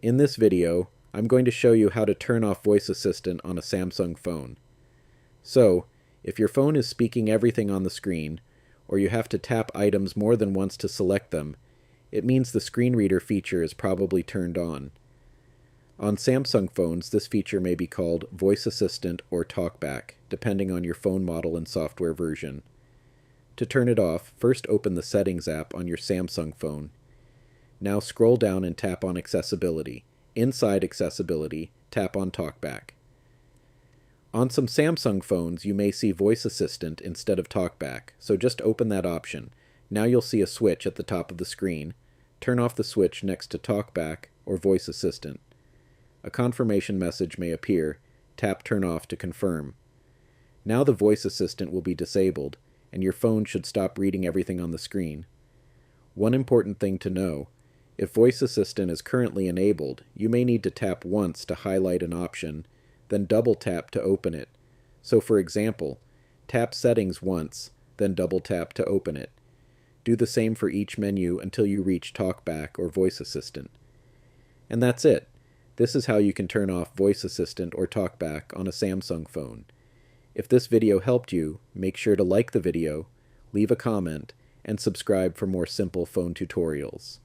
In this video, I'm going to show you how to turn off Voice Assistant on a Samsung phone. So, if your phone is speaking everything on the screen, or you have to tap items more than once to select them, it means the screen reader feature is probably turned on. On Samsung phones, this feature may be called Voice Assistant or TalkBack, depending on your phone model and software version. To turn it off, first open the Settings app on your Samsung phone. Now scroll down and tap on Accessibility. Inside Accessibility, tap on TalkBack. On some Samsung phones, you may see Voice Assistant instead of TalkBack, so just open that option. Now you'll see a switch at the top of the screen. Turn off the switch next to TalkBack or Voice Assistant. A confirmation message may appear. Tap Turn Off to confirm. Now the Voice Assistant will be disabled, and your phone should stop reading everything on the screen. One important thing to know: if Voice Assistant is currently enabled, you may need to tap once to highlight an option, then double tap to open it. So for example, tap Settings once, then double tap to open it. Do the same for each menu until you reach TalkBack or Voice Assistant. And that's it. This is how you can turn off Voice Assistant or TalkBack on a Samsung phone. If this video helped you, make sure to like the video, leave a comment, and subscribe for more simple phone tutorials.